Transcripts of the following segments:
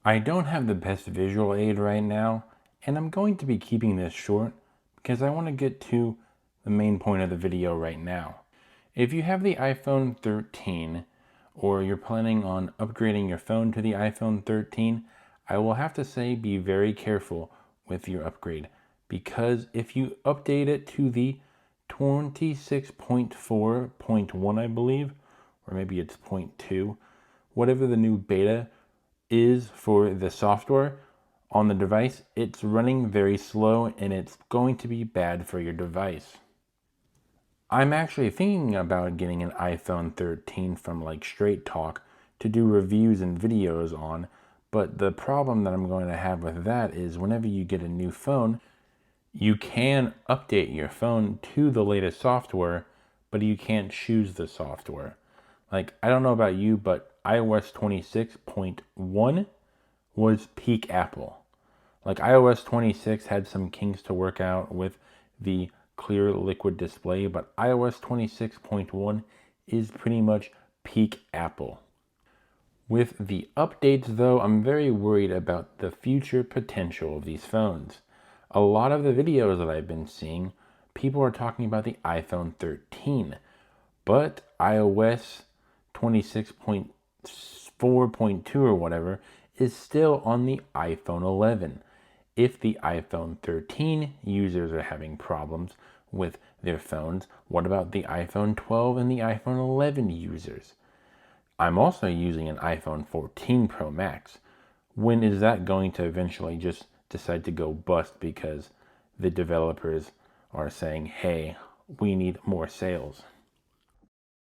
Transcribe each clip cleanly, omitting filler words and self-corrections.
I don't have the best visual aid right now, and I'm going to be keeping this short because I want to get to the main point of the video right now. If you have the iPhone 13 or you're planning on upgrading your phone to the iPhone 13, I will have to say be very careful with your upgrade, because if you update it to the 26.4.1, I believe, or maybe it's point 0.2, whatever the new beta is for the software on the device, it's running very slow and it's going to be bad for your device. I'm actually thinking about getting an iPhone 13 from like Straight Talk to do reviews and videos on, but the problem that I'm going to have with that is whenever you get a new phone, you can update your phone to the latest software, but you can't choose the software. Like, I don't know about you, but iOS 26.1 was peak Apple. Like, iOS 26 had some kinks to work out with the clear liquid display, but iOS 26.1 is pretty much peak Apple. With the updates though, I'm very worried about the future potential of these phones. A lot of the videos that I've been seeing, people are talking about the iPhone 13, but iOS 26.4.2 or whatever is still on the iPhone 11. If the iPhone 13 users are having problems with their phones, what about the iPhone 12 and the iPhone 11 users? I'm also using an iPhone 14 Pro Max. When is that going to eventually just decide to go bust because the developers are saying, hey, we need more sales?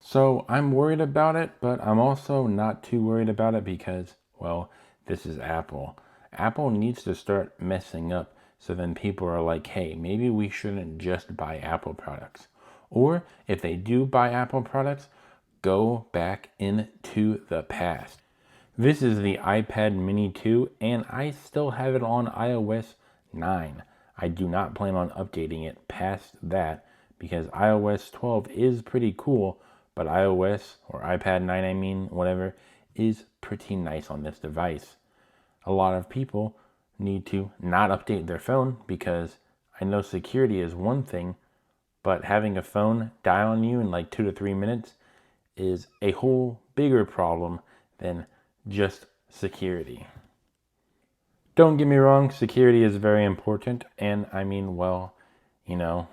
So I'm worried about it, but I'm also not too worried about it because, well, this is Apple. Apple needs to start messing up so then people are like, hey, maybe we shouldn't just buy Apple products. Or if they do buy Apple products, go back into the past. This is the iPad Mini 2, and I still have it on iOS 9. I do not plan on updating it past that because iOS 12 is pretty cool, but iOS, or iPad 9 I mean, whatever, is pretty nice on this device. A lot of people need to not update their phone because I know security is one thing, but having a phone die on you in like 2 to 3 minutes is a whole bigger problem than just security. Don't get me wrong, security is very important, and I mean, well,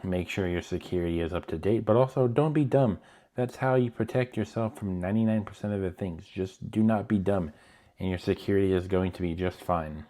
make sure your security is up to date, but also don't be dumb. That's how you protect yourself from 99% of the things. Just do not be dumb, and your security is going to be just fine.